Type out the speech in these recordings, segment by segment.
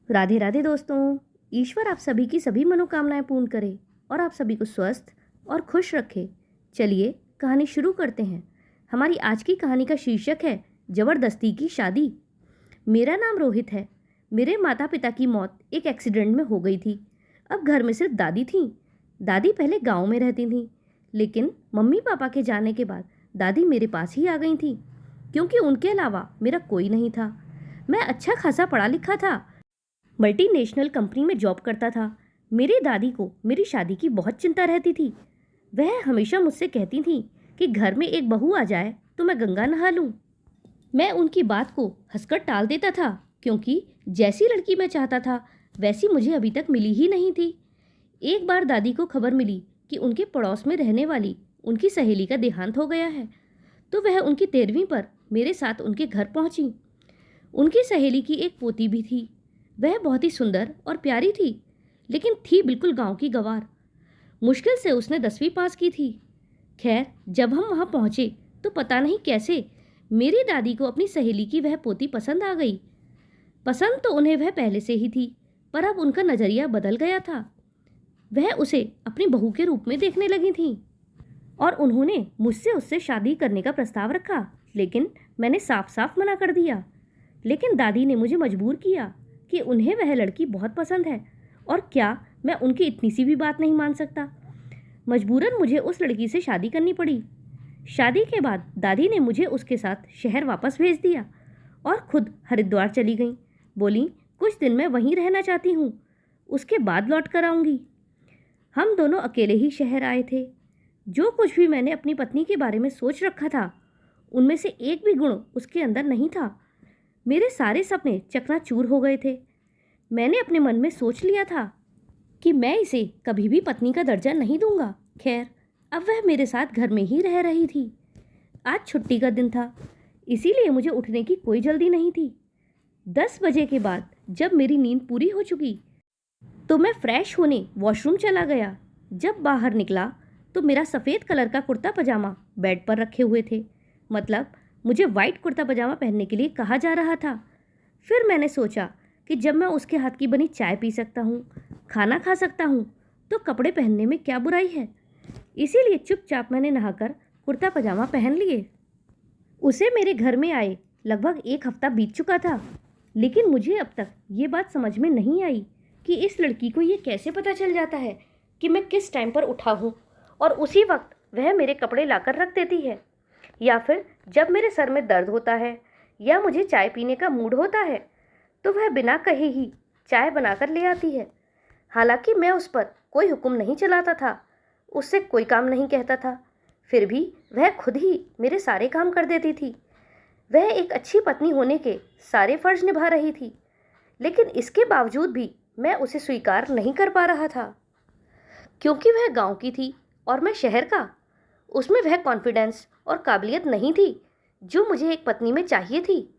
राधे राधे दोस्तों। ईश्वर आप सभी की सभी मनोकामनाएं पूर्ण करे और आप सभी को स्वस्थ और खुश रखे। चलिए कहानी शुरू करते हैं। हमारी आज की कहानी का शीर्षक है जबरदस्ती की शादी। मेरा नाम रोहित है। मेरे माता पिता की मौत एक एक्सीडेंट में हो गई थी। अब घर में सिर्फ दादी थी। दादी पहले गांव में रहती थी, लेकिन मम्मी पापा के जाने के बाद दादी मेरे पास ही आ गई थी, क्योंकि उनके अलावा मेरा कोई नहीं था। मैं अच्छा खासा पढ़ा लिखा था, मल्टीनेशनल कंपनी में जॉब करता था। मेरी दादी को मेरी शादी की बहुत चिंता रहती थी। वह हमेशा मुझसे कहती थी कि घर में एक बहू आ जाए तो मैं गंगा नहा लूं। मैं उनकी बात को हंसकर टाल देता था, क्योंकि जैसी लड़की मैं चाहता था वैसी मुझे अभी तक मिली ही नहीं थी। एक बार दादी को खबर मिली कि उनके पड़ोस में रहने वाली उनकी सहेली का देहांत हो गया है, तो वह उनकी 13वीं पर मेरे साथ उनके घर पहुंची। उनकी सहेली की एक पोती भी थी। वह बहुत ही सुंदर और प्यारी थी, लेकिन थी बिल्कुल गांव की गंवार। मुश्किल से उसने 10वीं पास की थी। खैर, जब हम वहां पहुंचे तो पता नहीं कैसे मेरी दादी को अपनी सहेली की वह पोती पसंद आ गई। पसंद तो उन्हें वह पहले से ही थी, पर अब उनका नजरिया बदल गया था। वह उसे अपनी बहू के रूप में देखने लगी थी और उन्होंने मुझसे उससे शादी करने का प्रस्ताव रखा, लेकिन मैंने साफ साफ मना कर दिया। लेकिन दादी ने मुझे मजबूर किया कि उन्हें वह लड़की बहुत पसंद है और क्या मैं उनकी इतनी सी भी बात नहीं मान सकता। मजबूरन मुझे उस लड़की से शादी करनी पड़ी। शादी के बाद दादी ने मुझे उसके साथ शहर वापस भेज दिया और खुद हरिद्वार चली गई। बोली, कुछ दिन मैं वहीं रहना चाहती हूँ, उसके बाद लौट कर आऊँगी। हम दोनों अकेले ही शहर आए थे। जो कुछ भी मैंने अपनी पत्नी के बारे में सोच रखा था, उनमें से एक भी गुण उसके अंदर नहीं था। मेरे सारे सपने चकनाचूर हो गए थे। मैंने अपने मन में सोच लिया था कि मैं इसे कभी भी पत्नी का दर्जा नहीं दूंगा। खैर, अब वह मेरे साथ घर में ही रह रही थी। आज छुट्टी का दिन था, इसीलिए मुझे उठने की कोई जल्दी नहीं थी। 10 बजे के बाद जब मेरी नींद पूरी हो चुकी तो मैं फ्रेश होने वॉशरूम चला गया। जब बाहर निकला तो मेरा सफ़ेद कलर का कुर्ता पजामा बेड पर रखे हुए थे। मतलब मुझे वाइट कुर्ता पजामा पहनने के लिए कहा जा रहा था। फिर मैंने सोचा कि जब मैं उसके हाथ की बनी चाय पी सकता हूँ, खाना खा सकता हूँ, तो कपड़े पहनने में क्या बुराई है। इसीलिए चुपचाप मैंने नहाकर कुर्ता पजामा पहन लिए। उसे मेरे घर में आए लगभग 1 हफ्ता बीत चुका था, लेकिन मुझे अब तक ये बात समझ में नहीं आई कि इस लड़की को ये कैसे पता चल जाता है कि मैं किस टाइम पर उठा हूँ और उसी वक्त वह मेरे कपड़े लाकर रख देती है, या फिर जब मेरे सर में दर्द होता है या मुझे चाय पीने का मूड होता है तो वह बिना कहे ही चाय बनाकर ले आती है। हालांकि मैं उस पर कोई हुक्म नहीं चलाता था, उससे कोई काम नहीं कहता था, फिर भी वह खुद ही मेरे सारे काम कर देती थी। वह एक अच्छी पत्नी होने के सारे फर्ज निभा रही थी, लेकिन इसके बावजूद भी मैं उसे स्वीकार नहीं कर पा रहा था, क्योंकि वह गांव की थी और मैं शहर का। उसमें वह कॉन्फिडेंस और काबिलियत नहीं थी जो मुझे एक पत्नी में चाहिए थी,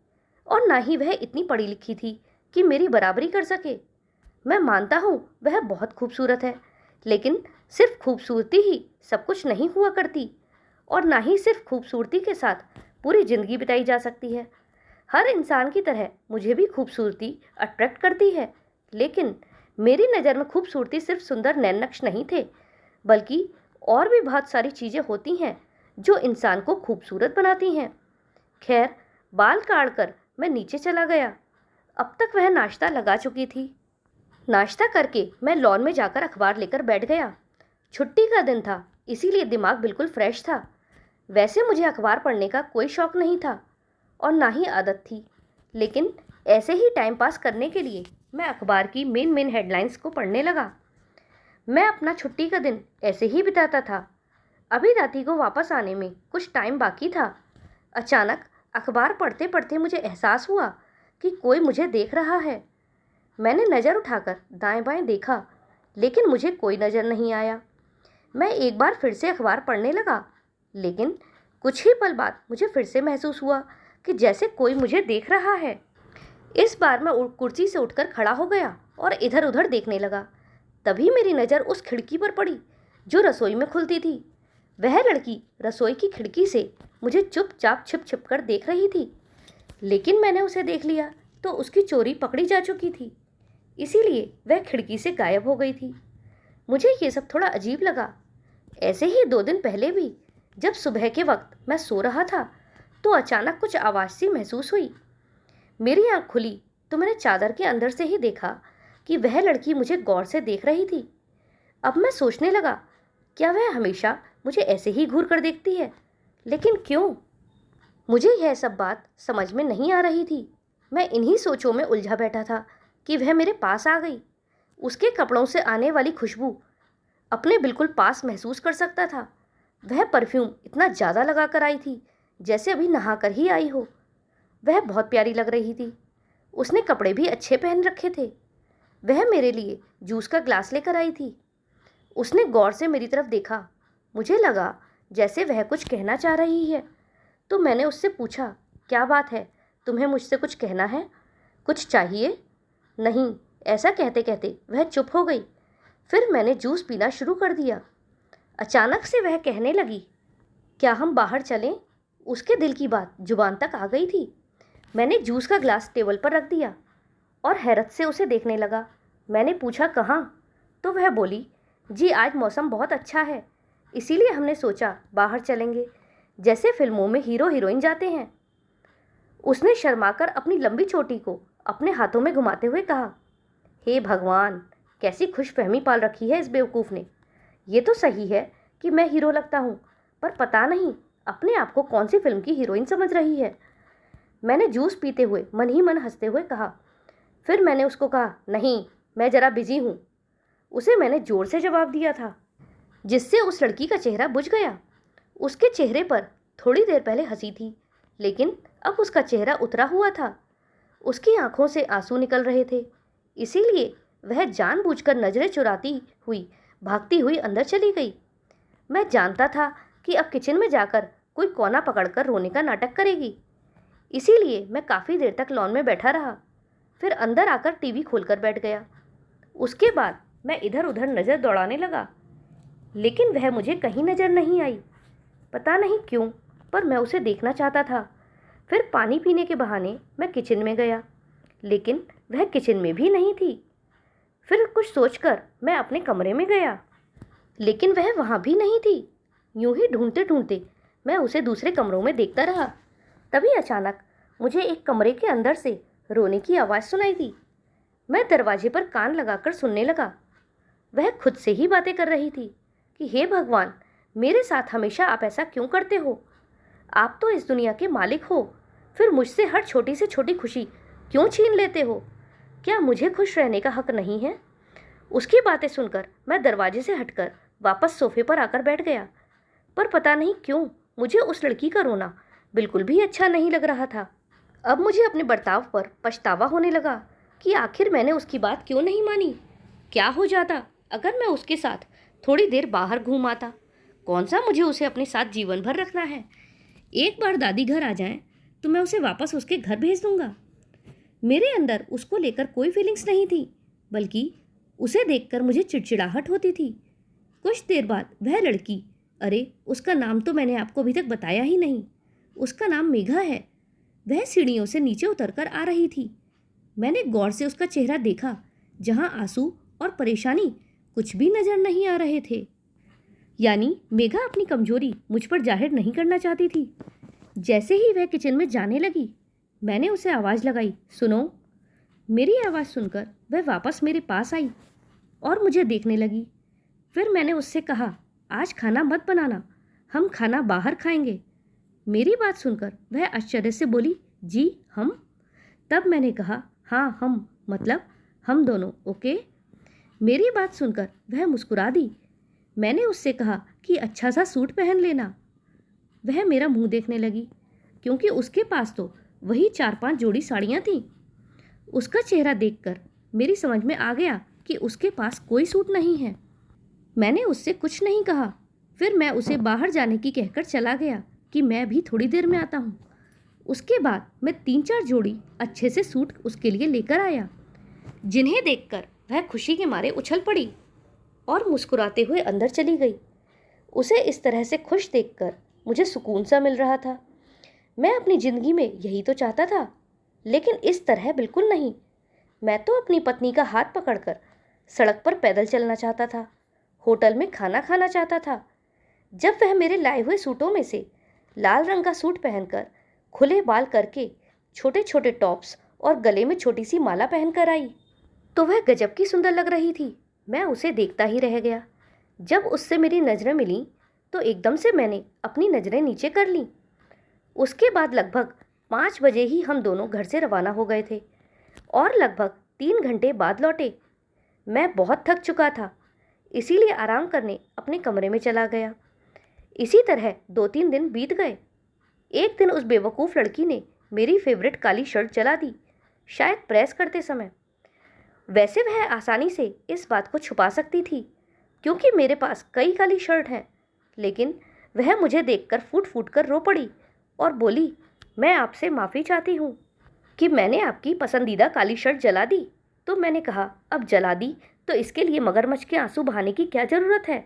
और ना ही वह इतनी पढ़ी लिखी थी कि मेरी बराबरी कर सके। मैं मानता हूँ वह बहुत खूबसूरत है, लेकिन सिर्फ खूबसूरती ही सब कुछ नहीं हुआ करती, और ना ही सिर्फ खूबसूरती के साथ पूरी ज़िंदगी बिताई जा सकती है। हर इंसान की तरह मुझे भी खूबसूरती अट्रैक्ट करती है, लेकिन मेरी नज़र में खूबसूरती सिर्फ सुंदर नैन नक्श नहीं थे, बल्कि और भी बहुत सारी चीज़ें होती हैं जो इंसान को खूबसूरत बनाती हैं। खैर, बाल काट कर मैं नीचे चला गया। अब तक वह नाश्ता लगा चुकी थी। नाश्ता करके मैं लॉन में जाकर अखबार लेकर बैठ गया। छुट्टी का दिन था, इसीलिए दिमाग बिल्कुल फ्रेश था। वैसे मुझे अखबार पढ़ने का कोई शौक़ नहीं था और ना ही आदत थी, लेकिन ऐसे ही टाइम पास करने के लिए मैं अखबार की मेन हेडलाइंस को पढ़ने लगा। मैं अपना छुट्टी का दिन ऐसे ही बिताता था। अभी दादी को वापस आने में कुछ टाइम बाकी था। अचानक अखबार पढ़ते पढ़ते मुझे एहसास हुआ कि कोई मुझे देख रहा है। मैंने नज़र उठाकर दाएं बाएं देखा, लेकिन मुझे कोई नज़र नहीं आया। मैं एक बार फिर से अखबार पढ़ने लगा, लेकिन कुछ ही पल बाद मुझे फिर से महसूस हुआ कि जैसे कोई मुझे देख रहा है। इस बार मैं कुर्सी से उठकर खड़ा हो गया और इधर उधर देखने लगा। तभी मेरी नज़र उस खिड़की पर पड़ी जो रसोई में खुलती थी। वह लड़की रसोई की खिड़की से मुझे चुपचाप छिप छिप कर देख रही थी, लेकिन मैंने उसे देख लिया तो उसकी चोरी पकड़ी जा चुकी थी। इसीलिए वह खिड़की से गायब हो गई थी। मुझे ये सब थोड़ा अजीब लगा। ऐसे ही 2 दिन पहले भी जब सुबह के वक्त मैं सो रहा था तो अचानक कुछ आवाज़ सी महसूस हुई। मेरी आंख खुली तो मैंने चादर के अंदर से ही देखा कि वह लड़की मुझे गौर से देख रही थी। अब मैं सोचने लगा, क्या वह हमेशा मुझे ऐसे ही घूर कर देखती है? लेकिन क्यों? मुझे यह सब बात समझ में नहीं आ रही थी। मैं इन्हीं सोचों में उलझा बैठा था कि वह मेरे पास आ गई। उसके कपड़ों से आने वाली खुशबू अपने बिल्कुल पास महसूस कर सकता था। वह परफ्यूम इतना ज़्यादा लगा कर आई थी जैसे अभी नहा कर ही आई हो। वह बहुत प्यारी लग रही थी। उसने कपड़े भी अच्छे पहन रखे थे। वह मेरे लिए जूस का ग्लास लेकर आई थी। उसने गौर से मेरी तरफ देखा। मुझे लगा जैसे वह कुछ कहना चाह रही है, तो मैंने उससे पूछा, क्या बात है, तुम्हें मुझसे कुछ कहना है? कुछ चाहिए? नहीं, ऐसा कहते कहते वह चुप हो गई। फिर मैंने जूस पीना शुरू कर दिया। अचानक से वह कहने लगी, क्या हम बाहर चलें? उसके दिल की बात जुबान तक आ गई थी। मैंने जूस का ग्लास टेबल पर रख दिया और हैरत से उसे देखने लगा। मैंने पूछा, कहाँ? तो वह बोली, जी आज मौसम बहुत अच्छा है, इसीलिए हमने सोचा बाहर चलेंगे, जैसे फिल्मों में हीरो हीरोइन जाते हैं। उसने शर्माकर अपनी लंबी चोटी को अपने हाथों में घुमाते हुए कहा, हे भगवान, कैसी खुशफहमी पाल रखी है इस बेवकूफ़ ने। ये तो सही है कि मैं हीरो लगता हूँ, पर पता नहीं अपने आप को कौन सी फिल्म की हीरोइन समझ रही है। मैंने जूस पीते हुए मन ही मन हंसते हुए कहा। फिर मैंने उसको कहा, नहीं, मैं ज़रा बिजी हूँ। उसे मैंने ज़ोर से जवाब दिया था, जिससे उस लड़की का चेहरा बुझ गया। उसके चेहरे पर थोड़ी देर पहले हंसी थी, लेकिन अब उसका चेहरा उतरा हुआ था। उसकी आंखों से आंसू निकल रहे थे, इसीलिए वह जानबूझकर नजरें चुराती हुई भागती हुई अंदर चली गई। मैं जानता था कि अब किचन में जाकर कोई कोना पकड़कर रोने का नाटक करेगी, इसीलिए मैं काफ़ी देर तक लॉन में बैठा रहा। फिर अंदर आकर टीवी खोलकर बैठ गया। उसके बाद मैं इधर उधर नज़र दौड़ाने लगा, लेकिन वह मुझे कहीं नज़र नहीं आई। पता नहीं क्यों, पर मैं उसे देखना चाहता था। फिर पानी पीने के बहाने मैं किचन में गया, लेकिन वह किचन में भी नहीं थी। फिर कुछ सोचकर मैं अपने कमरे में गया, लेकिन वह वहाँ भी नहीं थी। यूं ही ढूंढते ढूंढते मैं उसे दूसरे कमरों में देखता रहा। तभी अचानक मुझे एक कमरे के अंदर से रोने की आवाज़ सुनाई दी। मैं दरवाजे पर कान लगाकर सुनने लगा। वह खुद से ही बातें कर रही थी कि हे भगवान, मेरे साथ हमेशा आप ऐसा क्यों करते हो? आप तो इस दुनिया के मालिक हो, फिर मुझसे हर छोटी से छोटी खुशी क्यों छीन लेते हो? क्या मुझे खुश रहने का हक नहीं है? उसकी बातें सुनकर मैं दरवाजे से हटकर वापस सोफे पर आकर बैठ गया। पर पता नहीं क्यों मुझे उस लड़की का रोना बिल्कुल भी अच्छा नहीं लग रहा था। अब मुझे अपने बर्ताव पर पछतावा होने लगा कि आखिर मैंने उसकी बात क्यों नहीं मानी। क्या हो जाता अगर मैं उसके साथ थोड़ी देर बाहर घूम आता? कौन सा मुझे उसे अपने साथ जीवन भर रखना है। एक बार दादी घर आ जाएं तो मैं उसे वापस उसके घर भेज दूंगा। मेरे अंदर उसको लेकर कोई फीलिंग्स नहीं थी, बल्कि उसे देखकर मुझे चिड़चिड़ाहट होती थी। कुछ देर बाद वह लड़की, अरे उसका नाम तो मैंने आपको अभी तक बताया ही नहीं, उसका नाम मेघा है, वह सीढ़ियों से नीचे उतरकर आ रही थी। मैंने गौर से उसका चेहरा देखा, जहां आंसू और परेशानी कुछ भी नजर नहीं आ रहे थे। यानी मेघा अपनी कमजोरी मुझ पर जाहिर नहीं करना चाहती थी। जैसे ही वह किचन में जाने लगी, मैंने उसे आवाज़ लगाई, सुनो। मेरी आवाज़ सुनकर वह वापस मेरे पास आई और मुझे देखने लगी। फिर मैंने उससे कहा, आज खाना मत बनाना, हम खाना बाहर खाएंगे। मेरी बात सुनकर वह आश्चर्य से बोली, जी हम? तब मैंने कहा, हाँ हम, मतलब हम दोनों, ओके। मेरी बात सुनकर वह मुस्कुरा दी। मैंने उससे कहा कि अच्छा सा सूट पहन लेना। वह मेरा मुंह देखने लगी, क्योंकि उसके पास तो वही 4-5 जोड़ी साड़ियाँ थीं। उसका चेहरा देखकर मेरी समझ में आ गया कि उसके पास कोई सूट नहीं है। मैंने उससे कुछ नहीं कहा। फिर मैं उसे बाहर जाने की कहकर चला गया कि मैं भी थोड़ी देर में आता हूँ। उसके बाद मैं 3-4 जोड़ी अच्छे से सूट उसके लिए लेकर आया, जिन्हें देखकर वह खुशी के मारे उछल पड़ी और मुस्कुराते हुए अंदर चली गई। उसे इस तरह से खुश देखकर मुझे सुकून सा मिल रहा था। मैं अपनी ज़िंदगी में यही तो चाहता था, लेकिन इस तरह बिल्कुल नहीं। मैं तो अपनी पत्नी का हाथ पकड़कर सड़क पर पैदल चलना चाहता था, होटल में खाना खाना चाहता था, जब वह मेरे लाए हुए सूटों में से लाल रंग का सूट पहनकर, खुले बाल करके, छोटे छोटे टॉप्स और गले में छोटी सी माला पहनकर आई तो वह गजब की सुंदर लग रही थी। मैं उसे देखता ही रह गया। जब उससे मेरी नज़रें मिलीं तो एकदम से मैंने अपनी नज़रें नीचे कर लीं। उसके बाद लगभग 5 बजे ही हम दोनों घर से रवाना हो गए थे और लगभग 3 घंटे बाद लौटे। मैं बहुत थक चुका था, इसीलिए आराम करने अपने कमरे में चला गया। इसी तरह 2-3 दिन बीत गए। एक दिन उस बेवकूफ़ लड़की ने मेरी फेवरेट काली शर्ट जला दी, शायद प्रेस करते समय। वैसे वह आसानी से इस बात को छुपा सकती थी क्योंकि मेरे पास कई काली शर्ट हैं, लेकिन वह मुझे देखकर फूट फूट कर रो पड़ी और बोली, मैं आपसे माफ़ी चाहती हूँ कि मैंने आपकी पसंदीदा काली शर्ट जला दी। तो मैंने कहा, अब जला दी तो इसके लिए मगरमच्छ के आंसू बहाने की क्या ज़रूरत है।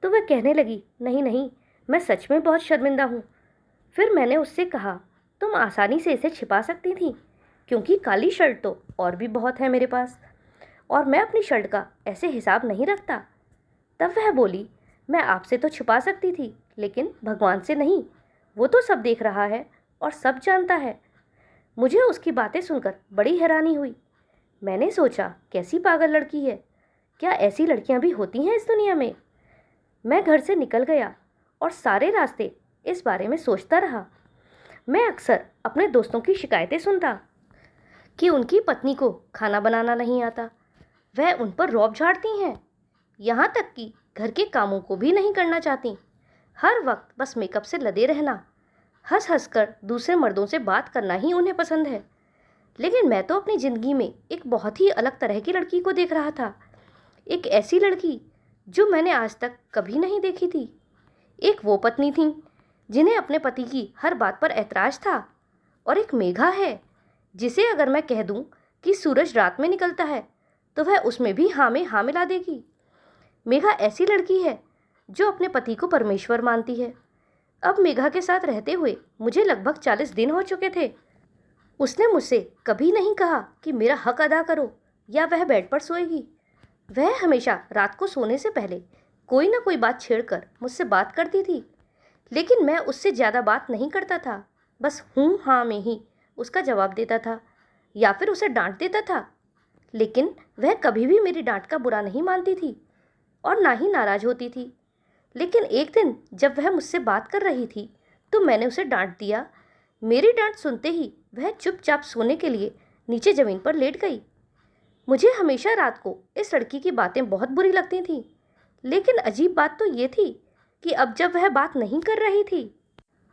तो वह कहने लगी, नहीं नहीं, मैं सच में बहुत शर्मिंदा हूँ। फिर मैंने उससे कहा, तुम आसानी से इसे छिपा सकती थी क्योंकि काली शर्ट तो और भी बहुत है मेरे पास और मैं अपनी शर्ट का ऐसे हिसाब नहीं रखता। तब वह बोली, मैं आपसे तो छुपा सकती थी लेकिन भगवान से नहीं, वो तो सब देख रहा है और सब जानता है। मुझे उसकी बातें सुनकर बड़ी हैरानी हुई। मैंने सोचा, कैसी पागल लड़की है, क्या ऐसी लड़कियां भी होती हैं इस दुनिया में। मैं घर से निकल गया और सारे रास्ते इस बारे में सोचता रहा। मैं अक्सर अपने दोस्तों की शिकायतें सुनता कि उनकी पत्नी को खाना बनाना नहीं आता, वह उन पर रौब झाड़ती हैं, यहाँ तक कि घर के कामों को भी नहीं करना चाहती, हर वक्त बस मेकअप से लदे रहना, हंस हंस कर दूसरे मर्दों से बात करना ही उन्हें पसंद है। लेकिन मैं तो अपनी ज़िंदगी में एक बहुत ही अलग तरह की लड़की को देख रहा था, एक ऐसी लड़की जो मैंने आज तक कभी नहीं देखी थी। एक वो पत्नी थी जिन्हें अपने पति की हर बात पर ऐतराज़ था, और एक मेघा है जिसे अगर मैं कह दूं कि सूरज रात में निकलता है तो वह उसमें भी हाँ में हाँ मिला देगी। मेघा ऐसी लड़की है जो अपने पति को परमेश्वर मानती है। अब मेघा के साथ रहते हुए मुझे लगभग 40 दिन हो चुके थे। उसने मुझसे कभी नहीं कहा कि मेरा हक अदा करो या वह बेड पर सोएगी। वह हमेशा रात को सोने से पहले कोई ना कोई बात छेड़कर मुझसे बात करती थी, लेकिन मैं उससे ज़्यादा बात नहीं करता था, बस हूँ हाँ में ही उसका जवाब देता था या फिर उसे डांट देता था। लेकिन वह कभी भी मेरी डांट का बुरा नहीं मानती थी और ना ही नाराज़ होती थी। लेकिन एक दिन जब वह मुझसे बात कर रही थी तो मैंने उसे डांट दिया। मेरी डांट सुनते ही वह चुपचाप सोने के लिए नीचे ज़मीन पर लेट गई। मुझे हमेशा रात को इस लड़की की बातें बहुत बुरी लगती थीं, लेकिन अजीब बात तो ये थी कि अब जब वह बात नहीं कर रही थी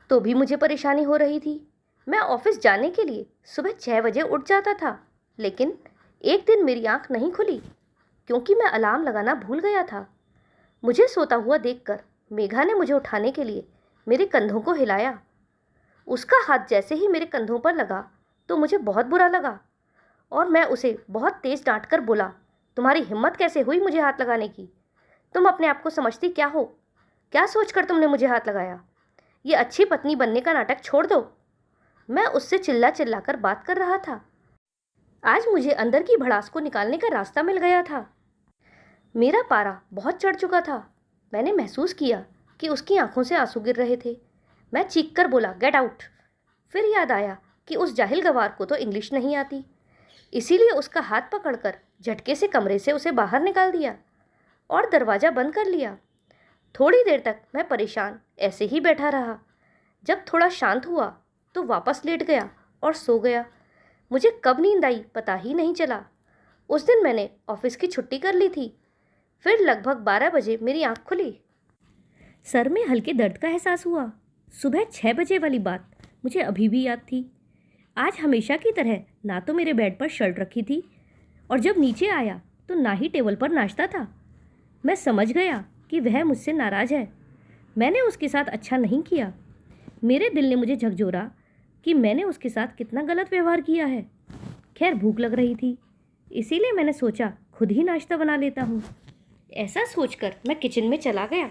तो भी मुझे परेशानी हो रही थी। मैं ऑफिस जाने के लिए सुबह 6 बजे उठ जाता था, लेकिन एक दिन मेरी आंख नहीं खुली क्योंकि मैं अलार्म लगाना भूल गया था। मुझे सोता हुआ देखकर मेघा ने मुझे उठाने के लिए मेरे कंधों को हिलाया। उसका हाथ जैसे ही मेरे कंधों पर लगा तो मुझे बहुत बुरा लगा और मैं उसे बहुत तेज़ डांट कर बोला, तुम्हारी हिम्मत कैसे हुई मुझे हाथ लगाने की? तुम अपने आप को समझती क्या हो? क्या सोचकर तुमने मुझे हाथ लगाया? ये अच्छी पत्नी बनने का नाटक छोड़ दो। मैं उससे चिल्ला चिल्ला कर बात कर रहा था। आज मुझे अंदर की भड़ास को निकालने का रास्ता मिल गया था। मेरा पारा बहुत चढ़ चुका था। मैंने महसूस किया कि उसकी आंखों से आंसू गिर रहे थे। मैं चीख कर बोला, गेट आउट। फिर याद आया कि उस जाहिल गवार को तो इंग्लिश नहीं आती, इसीलिए उसका हाथ पकड़कर झटके से कमरे से उसे बाहर निकाल दिया और दरवाज़ा बंद कर लिया। थोड़ी देर तक मैं परेशान ऐसे ही बैठा रहा। जब थोड़ा शांत हुआ तो वापस लेट गया और सो गया। मुझे कब नींद आई पता ही नहीं चला। उस दिन मैंने ऑफिस की छुट्टी कर ली थी। फिर लगभग 12 बजे मेरी आँख खुली। सर में हल्के दर्द का एहसास हुआ। सुबह 6 बजे वाली बात मुझे अभी भी याद थी। आज हमेशा की तरह ना तो मेरे बेड पर शर्ट रखी थी और जब नीचे आया तो ना ही टेबल पर नाश्ता था। मैं समझ गया कि वह मुझसे नाराज़ है। मैंने उसके साथ अच्छा नहीं किया। मेरे दिल ने मुझे झकझोरा कि मैंने उसके साथ कितना गलत व्यवहार किया है। खैर भूख लग रही थी, इसीलिए मैंने सोचा खुद ही नाश्ता बना लेता हूँ। ऐसा सोचकर मैं किचन में चला गया।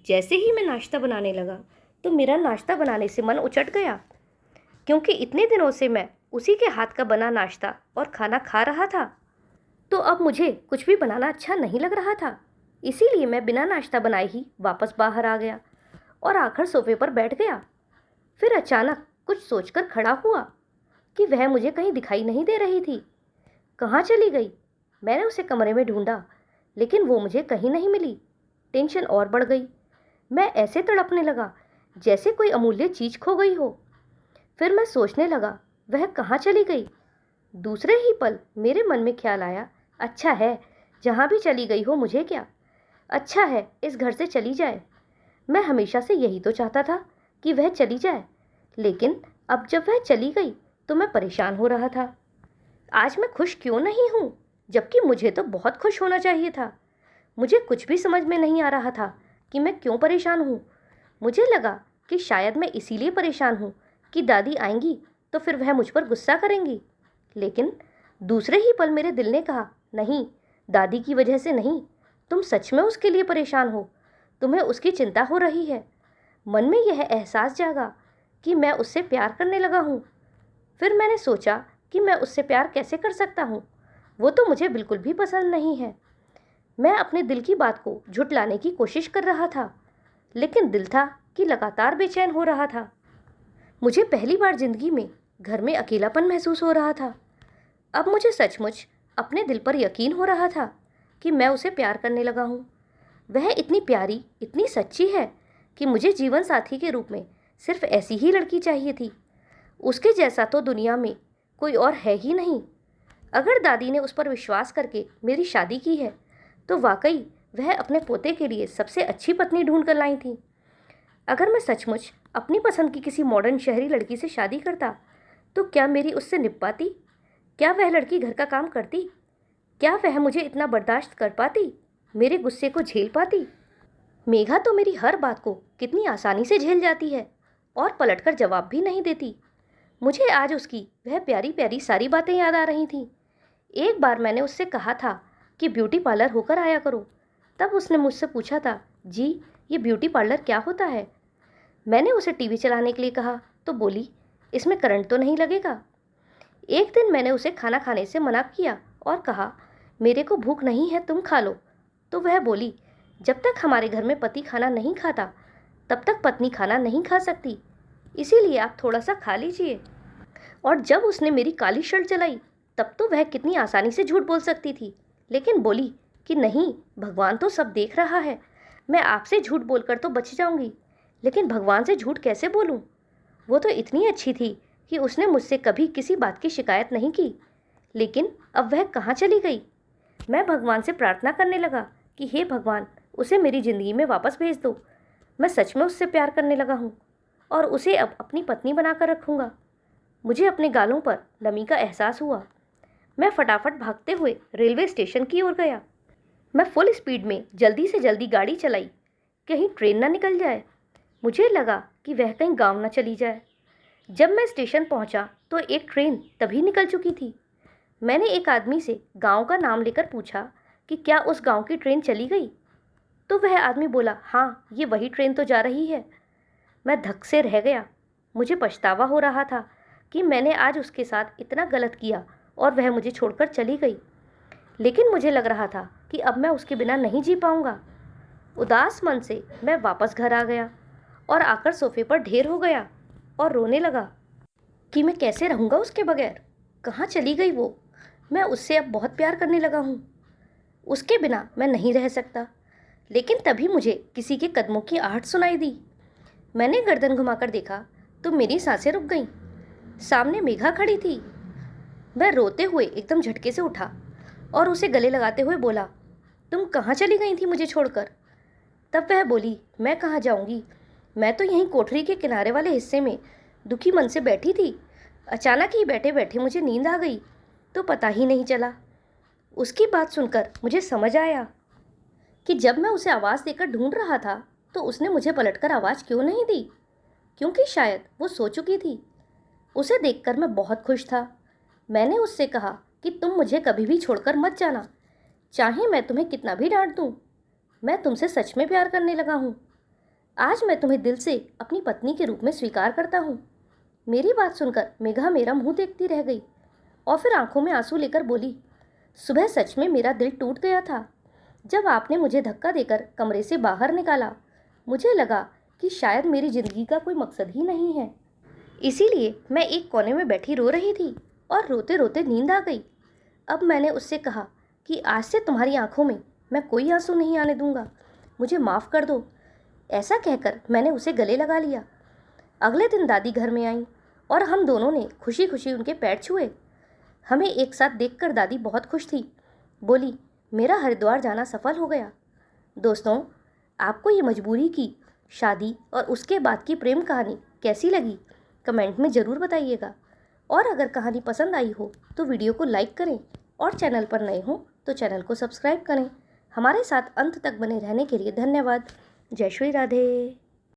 जैसे ही मैं नाश्ता बनाने लगा तो मेरा नाश्ता बनाने से मन उचट गया, क्योंकि इतने दिनों से मैं उसी के हाथ का बना नाश्ता और खाना खा रहा था। तो अब मुझे कुछ भी बनाना अच्छा नहीं लग रहा था। इसीलिए मैं बिना नाश्ता बनाए ही वापस बाहर आ गया और आकर सोफे पर बैठ गया। फिर अचानक कुछ सोचकर खड़ा हुआ कि वह मुझे कहीं दिखाई नहीं दे रही थी। कहाँ चली गई? मैंने उसे कमरे में ढूंढा, लेकिन वो मुझे कहीं नहीं मिली। टेंशन और बढ़ गई। मैं ऐसे तड़पने लगा जैसे कोई अमूल्य चीज खो गई हो। फिर मैं सोचने लगा, वह कहाँ चली गई? दूसरे ही पल मेरे मन में ख्याल आया, अच्छा है, जहाँ भी चली गई हो मुझे क्या, अच्छा है इस घर से चली जाए। मैं हमेशा से यही तो चाहता था कि वह चली जाए, लेकिन अब जब वह चली गई तो मैं परेशान हो रहा था। आज मैं खुश क्यों नहीं हूँ, जबकि मुझे तो बहुत खुश होना चाहिए था। मुझे कुछ भी समझ में नहीं आ रहा था कि मैं क्यों परेशान हूँ। मुझे लगा कि शायद मैं इसीलिए परेशान हूँ कि दादी आएंगी तो फिर वह मुझ पर गुस्सा करेंगी। लेकिन दूसरे ही पल मेरे दिल ने कहा, नहीं, दादी की वजह से नहीं, तुम सच में उसके लिए परेशान हो, तुम्हें उसकी चिंता हो रही है। मन में यह एहसास जागा कि मैं उससे प्यार करने लगा हूँ। फिर मैंने सोचा कि मैं उससे प्यार कैसे कर सकता हूँ, वो तो मुझे बिल्कुल भी पसंद नहीं है। मैं अपने दिल की बात को झुठलाने की कोशिश कर रहा था, लेकिन दिल था कि लगातार बेचैन हो रहा था। मुझे पहली बार जिंदगी में घर में अकेलापन महसूस हो रहा था। अब मुझे सचमुच अपने दिल पर यकीन हो रहा था कि मैं उसे प्यार करने लगा हूँ। वह इतनी प्यारी, इतनी सच्ची है कि मुझे जीवन साथी के रूप में सिर्फ ऐसी ही लड़की चाहिए थी। उसके जैसा तो दुनिया में कोई और है ही नहीं। अगर दादी ने उस पर विश्वास करके मेरी शादी की है तो वाकई वह अपने पोते के लिए सबसे अच्छी पत्नी ढूंढ कर लाई थी। अगर मैं सचमुच अपनी पसंद की किसी मॉडर्न शहरी लड़की से शादी करता तो क्या मेरी उससे निभ पाती? क्या वह लड़की घर का काम करती? क्या वह मुझे इतना बर्दाश्त कर पाती, मेरे गुस्से को झेल पाती? मेघा तो मेरी हर बात को कितनी आसानी से झेल जाती है और पलटकर जवाब भी नहीं देती। मुझे आज उसकी वह प्यारी प्यारी सारी बातें याद आ रही थीं। एक बार मैंने उससे कहा था कि ब्यूटी पार्लर होकर आया करो। तब उसने मुझसे पूछा था, जी ये ब्यूटी पार्लर क्या होता है? मैंने उसे टीवी चलाने के लिए कहा तो बोली, इसमें करंट तो नहीं लगेगा। एक दिन मैंने उसे खाना खाने से मना किया और कहा, मेरे को भूख नहीं है, तुम खा लो। तो वह बोली, जब तक हमारे घर में पति खाना नहीं खाता तब तक पत्नी खाना नहीं खा सकती, इसीलिए आप थोड़ा सा खा लीजिए। और जब उसने मेरी काली शर्ट जलाई तब तो वह कितनी आसानी से झूठ बोल सकती थी, लेकिन बोली कि नहीं, भगवान तो सब देख रहा है, मैं आपसे झूठ बोलकर तो बच जाऊंगी, लेकिन भगवान से झूठ कैसे बोलूं? वो तो इतनी अच्छी थी कि उसने मुझसे कभी किसी बात की शिकायत नहीं की। लेकिन अब वह कहाँ चली गई? मैं भगवान से प्रार्थना करने लगा कि हे भगवान, उसे मेरी ज़िंदगी में वापस भेज दो। मैं सच में उससे प्यार करने लगा हूँ और उसे अब अपनी पत्नी बनाकर रखूँगा। मुझे अपने गालों पर नमी का एहसास हुआ। मैं फटाफट भागते हुए रेलवे स्टेशन की ओर गया। मैं फुल स्पीड में जल्दी से जल्दी गाड़ी चलाई, कहीं ट्रेन ना निकल जाए। मुझे लगा कि वह कहीं गाँव ना चली जाए। जब मैं स्टेशन पहुंचा तो एक ट्रेन तभी निकल चुकी थी। मैंने एक आदमी से गांव का नाम लेकर पूछा कि क्या उस गांव की ट्रेन चली गई? तो वह आदमी बोला, हाँ, ये वही ट्रेन तो जा रही है। मैं धक्के से रह गया। मुझे पछतावा हो रहा था कि मैंने आज उसके साथ इतना गलत किया और वह मुझे छोड़कर चली गई। लेकिन मुझे लग रहा था कि अब मैं उसके बिना नहीं जी पाऊंगा। उदास मन से मैं वापस घर आ गया और आकर सोफे पर ढेर हो गया और रोने लगा कि मैं कैसे रहूँगा उसके बगैर। कहाँ चली गई वो? मैं उससे अब बहुत प्यार करने लगा हूँ, उसके बिना मैं नहीं रह सकता। लेकिन तभी मुझे किसी के कदमों की आहट सुनाई दी। मैंने गर्दन घुमाकर देखा तो मेरी सांसें रुक गईं। सामने मेघा खड़ी थी। मैं रोते हुए एकदम झटके से उठा और उसे गले लगाते हुए बोला, तुम कहाँ चली गई थी मुझे छोड़कर? तब वह बोली, मैं कहाँ जाऊँगी, मैं तो यहीं कोठरी के किनारे वाले हिस्से में दुखी मन से बैठी थी। अचानक ही बैठे बैठे मुझे नींद आ गई तो पता ही नहीं चला। उसकी बात सुनकर मुझे समझ आया कि जब मैं उसे आवाज़ देकर ढूंढ रहा था तो उसने मुझे पलटकर आवाज़ क्यों नहीं दी, क्योंकि शायद वो सो चुकी थी। उसे देखकर मैं बहुत खुश था। मैंने उससे कहा कि तुम मुझे कभी भी छोड़कर मत जाना, चाहे मैं तुम्हें कितना भी डांट दूँ। मैं तुमसे सच में प्यार करने लगा हूँ। आज मैं तुम्हें दिल से अपनी पत्नी के रूप में स्वीकार करता हूँ। मेरी बात सुनकर मेघा मेरा मुंह देखती रह गई और फिर आंखों में आंसू लेकर बोली, सुबह सच में मेरा दिल टूट गया था जब आपने मुझे धक्का देकर कमरे से बाहर निकाला। मुझे लगा कि शायद मेरी जिंदगी का कोई मकसद ही नहीं है, इसीलिए मैं एक कोने में बैठी रो रही थी और रोते रोते नींद आ गई। अब मैंने उससे कहा कि आज से तुम्हारी आंखों में मैं कोई आंसू नहीं आने दूंगा, मुझे माफ़ कर दो। ऐसा कहकर मैंने उसे गले लगा लिया। अगले दिन दादी घर में आई और हम दोनों ने खुशी खुशी उनके पैर छुए। हमें एक साथ देखकर दादी बहुत खुश थी। बोली, मेरा हरिद्वार जाना सफल हो गया। दोस्तों, आपको ये मजबूरी की शादी और उसके बाद की प्रेम कहानी कैसी लगी कमेंट में ज़रूर बताइएगा। और अगर कहानी पसंद आई हो तो वीडियो को लाइक करें और चैनल पर नए हो तो चैनल को सब्सक्राइब करें। हमारे साथ अंत तक बने रहने के लिए धन्यवाद। जय श्री राधे।